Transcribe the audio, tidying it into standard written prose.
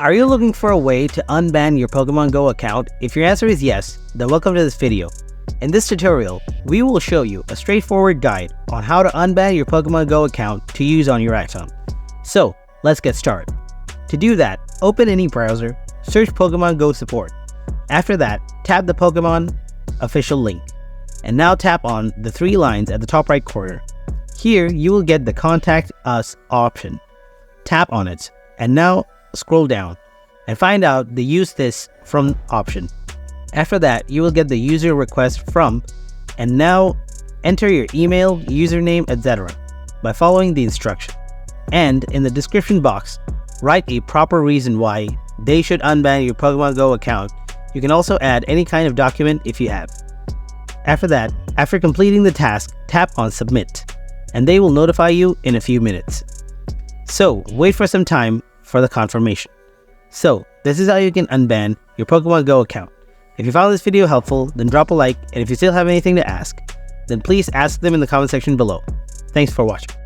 Are you looking for a way to unban your Pokemon Go account? If your answer is yes, then welcome to this video. In this tutorial, we will show you a straightforward guide on how to unban your Pokemon Go account to use on your iPhone. So, let's get started. To do that, open any browser, search Pokemon Go support. After that, tap the Pokemon official link. And now tap on the three lines at the top right corner. Here, you will get the Contact Us option. Tap on it, and now scroll down and find out the Use This From option. After that, you will get the user request from, and now enter your email, username, etc. by following the instruction. And in the description box, write a proper reason why they should unban your Pokemon Go account. You can also add any kind of document if you have. After that, after completing the task, tap on Submit, and they will notify you in a few minutes. So, wait for some time for the confirmation. So, this is how you can unban your Pokemon Go account. If you found this video helpful, then drop a like, and if you still have anything to ask, then please ask them in the comment section below. Thanks for watching.